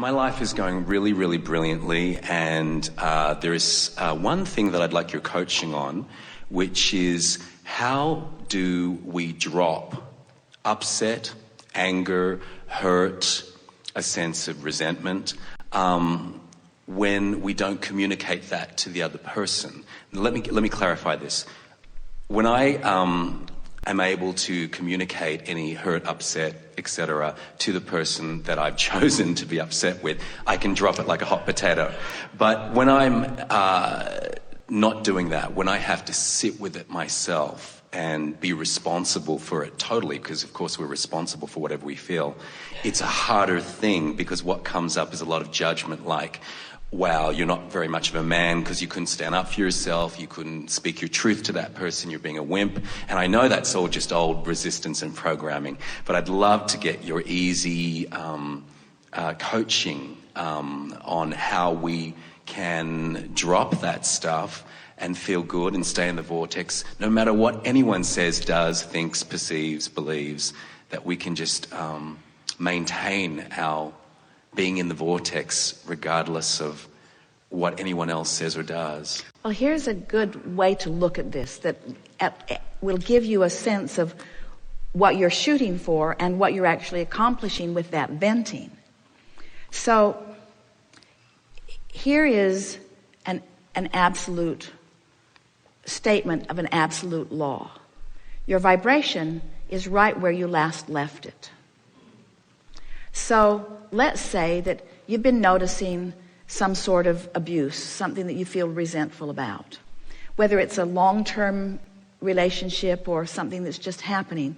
My life is going really, really brilliantly, and there is one thing that I'd like your coaching on, which is how do we drop upset, anger, hurt, a sense of resentment, when we don't communicate that to the other person. Let me clarify this. When I am able to communicate any hurt, upset, etc. to the person that I've chosen to be upset with, I can drop it like a hot potato. But when I'm not doing that, when I have to sit with it myself and be responsible for it totally, because of course we're responsible for whatever we feel, it's a harder thing, because what comes up is a lot of judgment, like, wow, you're not very much of a man because you couldn't stand up for yourself, you couldn't speak your truth to that person, you're being a wimp. And I know that's all just old resistance and programming, but I'd love to get your easy coaching on how we can drop that stuff and feel good and stay in the vortex, no matter what anyone says, does, thinks, perceives, believes, that we can just maintain our being in the vortex regardless of what anyone else says or does. Well, here's a good way to look at this that will give you a sense of what you're shooting for and what you're actually accomplishing with that venting. So here is an absolute statement of an absolute law. Your vibration is right where you last left it. So let's say that you've been noticing some sort of abuse, something that you feel resentful about, whether it's a long-term relationship or something that's just happening.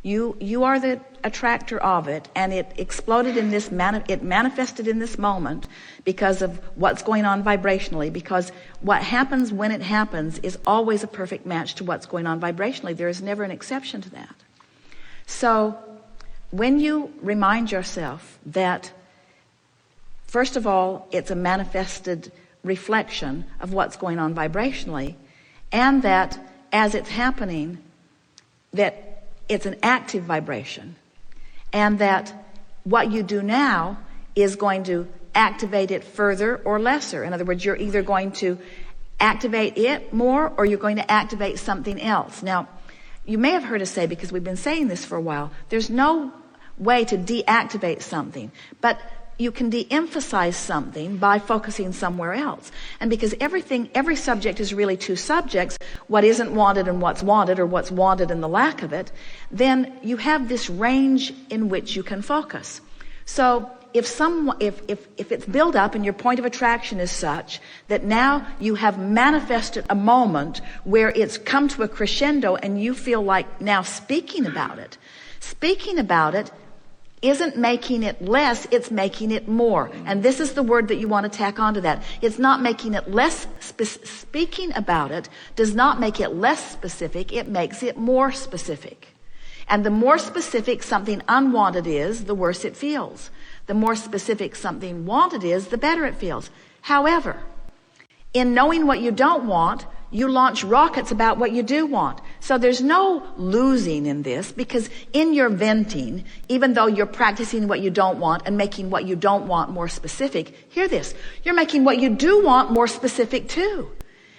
You are the attractor of it, and it exploded in this it manifested in this moment because of what's going on vibrationally, because what happens when it happens is always a perfect match to what's going on vibrationally. There is never an exception to that. So when you remind yourself that, first of all, it's a manifested reflection of what's going on vibrationally, and that as it's happening, that it's an active vibration, and that what you do now is going to activate it further or lesser. In other words, you're either going to activate it more or you're going to activate something else. Now, you may have heard us say, because we've been saying this for a while, there's no way to deactivate something, but you can de-emphasize something by focusing somewhere else. And because every subject is really two subjects, what isn't wanted and what's wanted, or what's wanted and the lack of it, then you have this range in which you can focus. So if it's built up and your point of attraction is such that now you have manifested a moment where it's come to a crescendo and you feel like now speaking about it isn't making it less, it's making it more. And this is the word that you want to tack onto that. It's not making it less, speaking about it does not make it less specific, it makes it more specific. And the more specific something unwanted is, the worse it feels. The more specific something wanted is, the better it feels. However, in knowing what you don't want, you launch rockets about what you do want. So there's no losing in this, because in your venting, even though you're practicing what you don't want and making what you don't want more specific, hear this, you're making what you do want more specific too.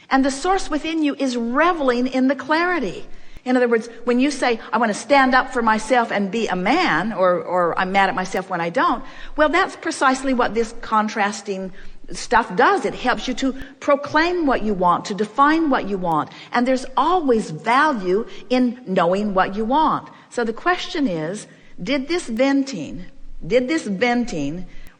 And the source within you is reveling in the clarity. In other words, when you say, I want to stand up for myself and be a man, or I'm mad at myself when I don't, well, that's precisely what this contrasting stuff does. It helps you to proclaim what you want, to define what you want. And there's always value in knowing what you want. So the question is, did this venting,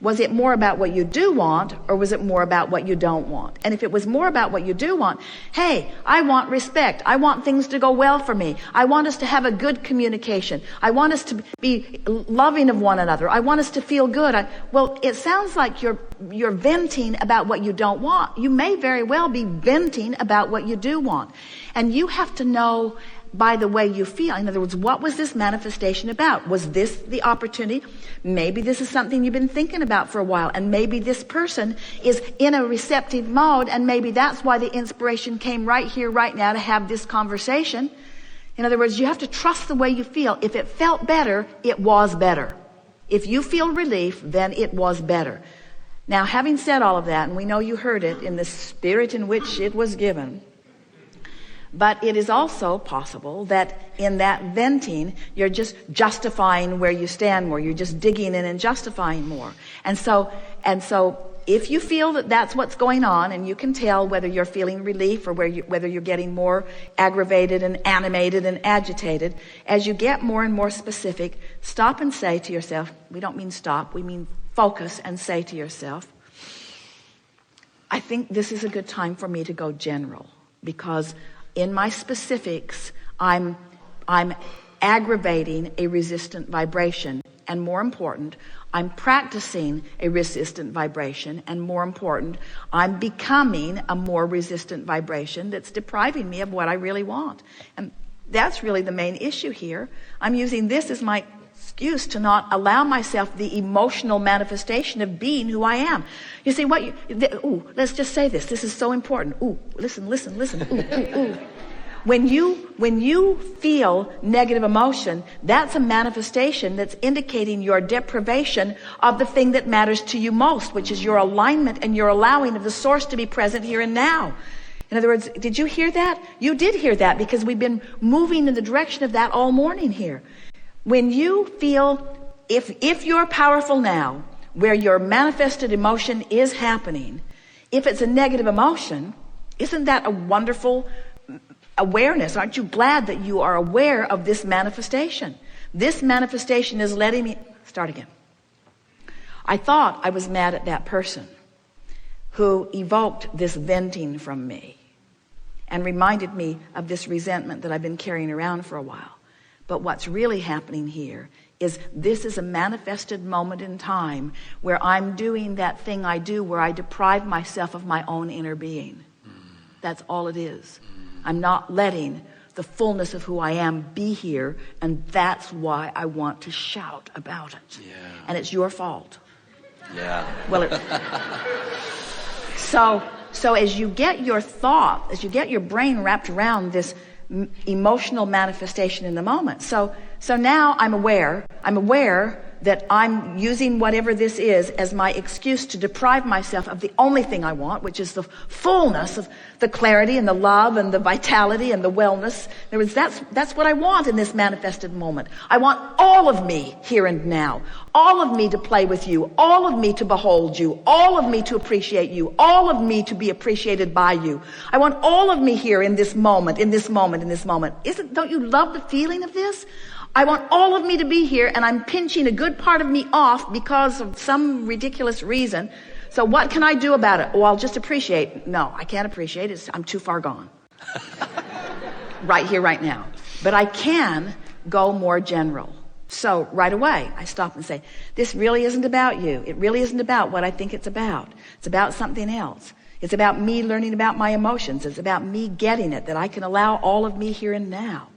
was it more about what you do want, or was it more about what you don't want? And if it was more about what you do want, hey, I want respect. I want things to go well for me. I want us to have a good communication. I want us to be loving of one another. I want us to feel good. Well, it sounds like you're venting about what you don't want. You may very well be venting about what you do want. And you have to know by the way you feel. In other words, what was this manifestation about? Was this the opportunity? Maybe this is something you've been thinking about for a while, and maybe this person is in a receptive mode, and maybe that's why the inspiration came right here, right now, to have this conversation. In other words, you have to trust the way you feel. If it felt better, it was better. If you feel relief, then it was better. Now, having said all of that, and we know you heard it in the spirit in which it was given, but it is also possible that in that venting, you're just justifying where you stand more. You're just digging in and justifying more. And so if you feel that that's what's going on, and you can tell whether you're feeling relief or whether you're getting more aggravated and animated and agitated, as you get more and more specific, stop and say to yourself, we don't mean stop, we mean focus, and say to yourself, I think this is a good time for me to go general, because in my specifics, I'm aggravating a resistant vibration. And more important, I'm practicing a resistant vibration. And more important, I'm becoming a more resistant vibration that's depriving me of what I really want. And that's really the main issue here. I'm using this as my excuse to not allow myself the emotional manifestation of being who I am. You see, let's just say this. This is so important. Ooh, listen. Ooh. When you feel negative emotion, that's a manifestation that's indicating your deprivation of the thing that matters to you most, which is your alignment and your allowing of the source to be present here and now. In other words, did you hear that? You did hear that, because we've been moving in the direction of that all morning here. When you feel, if you're powerful now, where your manifested emotion is happening, if it's a negative emotion, isn't that a wonderful awareness? Aren't you glad that you are aware of this manifestation? This manifestation is letting me start again. I thought I was mad at that person who evoked this venting from me and reminded me of this resentment that I've been carrying around for a while. But what's really happening here is this is a manifested moment in time where I'm doing that thing I do where I deprive myself of my own inner being. That's all it is. I'm not letting the fullness of who I am be here, and that's why I want to shout about it. Yeah. And it's your fault. Yeah. Well, so as you get your thought, as you get your brain wrapped around this emotional manifestation in the moment. So now I'm aware that I'm using whatever this is as my excuse to deprive myself of the only thing I want, which is the fullness of the clarity and the love and the vitality and the wellness. In other words, that's what I want in this manifested moment. I want all of me here and now, all of me to play with you, all of me to behold you, all of me to appreciate you, all of me to be appreciated by you. I want all of me here in this moment, in this moment, in this moment. Don't you love the feeling of this? I want all of me to be here, and I'm pinching a good part of me off because of some ridiculous reason. So what can I do about it? Oh, I'll just appreciate. No, I can't appreciate it. I'm too far gone. Right here, right now. But I can go more general. So right away, I stop and say, this really isn't about you. It really isn't about what I think it's about. It's about something else. It's about me learning about my emotions. It's about me getting it, that I can allow all of me here and now.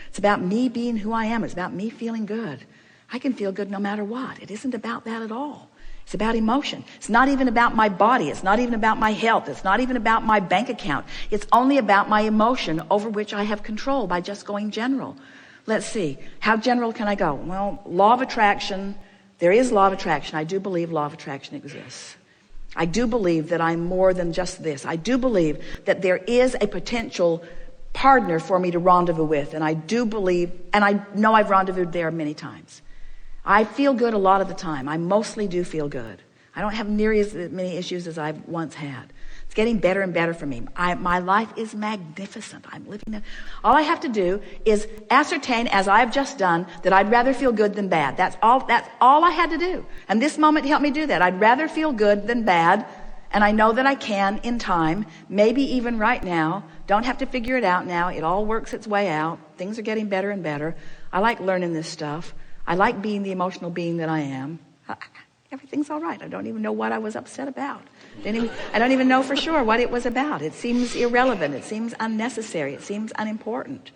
It's about me being who I am. It's about me feeling good. I can feel good no matter what. It isn't about that at all. It's about emotion. It's not even about my body. It's not even about my health. It's not even about my bank account. It's only about my emotion over which I have control by just going general. Let's see. How general can I go? Well, law of attraction. There is law of attraction. I do believe law of attraction exists. I do believe that I'm more than just this. I do believe that there is a potential partner for me to rendezvous with, and I do believe, and I know I've rendezvoused there many times. I feel good a lot of the time. I mostly do feel good. I don't have nearly as many issues as I've once had. It's getting better and better for me. My life is magnificent. I'm living it. All I have to do is ascertain, as I've just done, that I'd rather feel good than bad. That's all I had to do. And this moment helped me do that. I'd rather feel good than bad. And I know that I can in time, maybe even right now. Don't have to figure it out now. It all works its way out. Things are getting better and better. I like learning this stuff. I like being the emotional being that I am. Everything's all right. I don't even know what I was upset about. I don't even know for sure what it was about. It seems irrelevant. It seems unnecessary. It seems unimportant.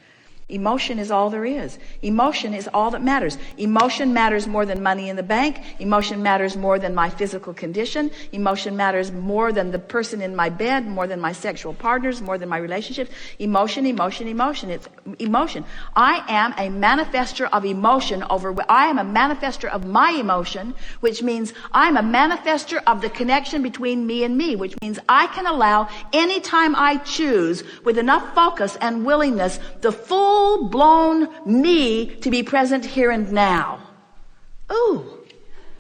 Emotion is all there is. Emotion is all that matters. Emotion matters more than money in the bank. Emotion matters more than my physical condition. Emotion matters more than the person in my bed, more than my sexual partners, more than my relationships. Emotion, emotion, emotion. It's emotion. I am a manifester of emotion I am a manifester of my emotion, which means I'm a manifester of the connection between me and me, which means I can allow anytime I choose with enough focus and willingness the full-blown me to be present here and now. Ooh,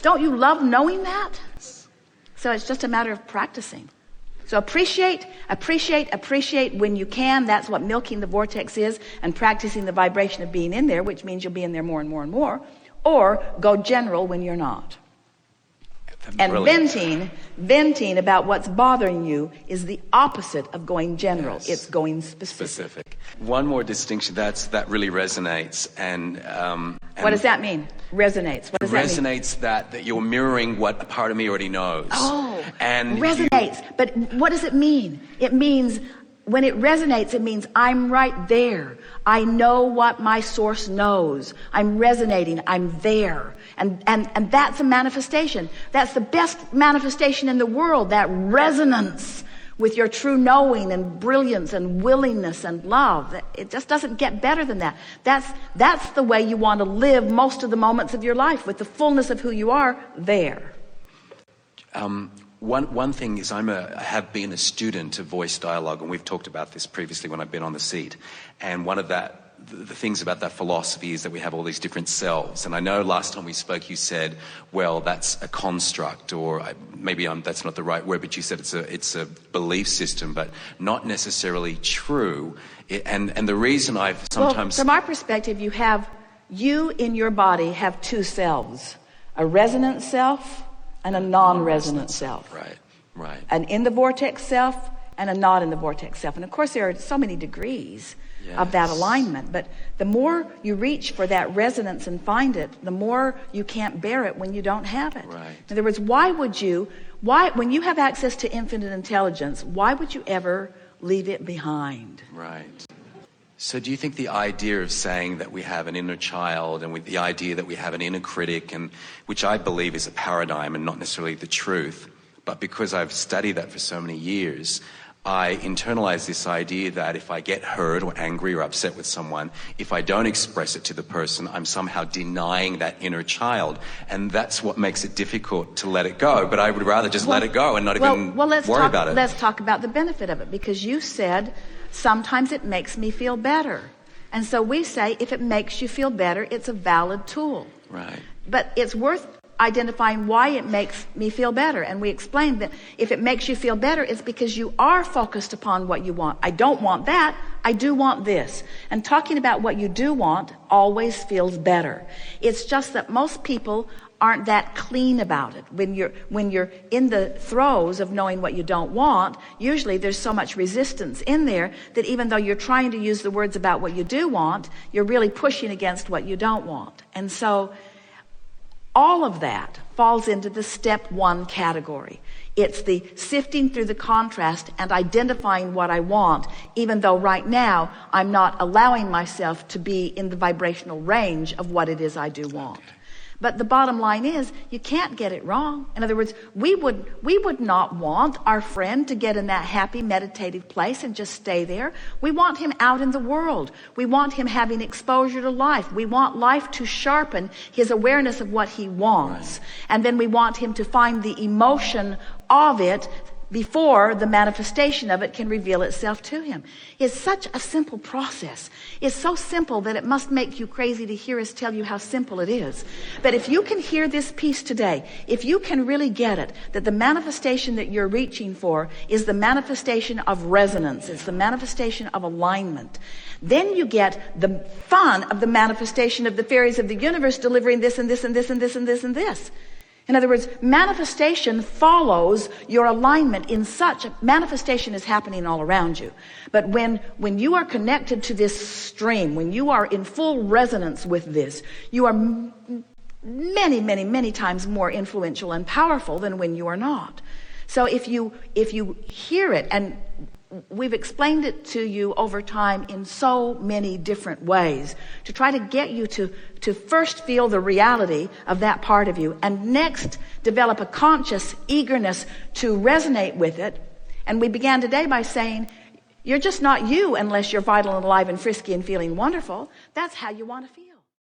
don't you love knowing that? So it's just a matter of practicing. So appreciate when you can. That's what milking the vortex is, and practicing the vibration of being in there, which means you'll be in there more and more and more. Or go general when you're not. And venting about what's bothering you is the opposite of going general. Yes. It's going specific. One more distinction that really resonates, and what does that mean? Resonates. What does that mean? Resonates that you're mirroring what a part of me already knows. Oh, and resonates. But what does it mean? It means, when it resonates, it means I'm right there. I know what my source knows. I'm resonating. I'm there. And that's a manifestation. That's the best manifestation in the world, that resonance with your true knowing and brilliance and willingness and love. It just doesn't get better than that. That's the way you want to live most of the moments of your life, with the fullness of who you are there. One thing is, I have been a student of voice dialogue, and we've talked about this previously when I've been on the seat. And one of the things about that philosophy is that we have all these different selves. And I know last time we spoke, you said, well, that's a construct, or maybe that's not the right word, but you said it's a belief system, but not necessarily true. And the reason I've sometimes... Well, from our perspective, you in your body have two selves, a resonant self and a non-resonant self. Right. An in the vortex self and a not in the vortex self. And of course, there are so many degrees of that alignment. But the more you reach for that resonance and find it, the more you can't bear it when you don't have it. Right. In other words, when you have access to infinite intelligence, why would you ever leave it behind? Right. So do you think the idea of saying that we have an inner child, and with the idea that we have an inner critic, and which I believe is a paradigm and not necessarily the truth, but because I've studied that for so many years, I internalize this idea that if I get hurt or angry or upset with someone, if I don't express it to the person, I'm somehow denying that inner child. And that's what makes it difficult to let it go. But I would rather just let it go and not even worry about it. Let's talk about the benefit of it, because you said, sometimes it makes me feel better. And so we say, if it makes you feel better, it's a valid tool. Right. But it's worth identifying why it makes me feel better. And we explained that if it makes you feel better, it's because you are focused upon what you want. I don't want that. I do want this. And talking about what you do want always feels better. It's just that most people aren't that clean about it. When you're in the throes of knowing what you don't want, usually there's so much resistance in there that even though you're trying to use the words about what you do want, you're really pushing against what you don't want. And so all of that falls into the step one category. It's the sifting through the contrast and identifying what I want, even though right now I'm not allowing myself to be in the vibrational range of what it is I do want. But the bottom line is, you can't get it wrong. In other words, we would not want our friend to get in that happy meditative place and just stay there. We want him out in the world. We want him having exposure to life. We want life to sharpen his awareness of what he wants. Right. And then we want him to find the emotion of it before the manifestation of it can reveal itself to him. It's such a simple process. It's so simple that it must make you crazy to hear us tell you how simple it is. But if you can hear this piece today, if you can really get it, that the manifestation that you're reaching for is the manifestation of resonance, it's the manifestation of alignment, then you get the fun of the manifestation of the fairies of the universe delivering this and this and this and this and this and this. In other words, manifestation follows your alignment in such... Manifestation is happening all around you. But when you are connected to this stream, when you are in full resonance with this, you are many, many, many times more influential and powerful than when you are not. So if you hear it, and we've explained it to you over time in so many different ways to try to get you to first feel the reality of that part of you, and next develop a conscious eagerness to resonate with it. And we began today by saying, you're just not you unless you're vital and alive and frisky and feeling wonderful. That's how you want to feel.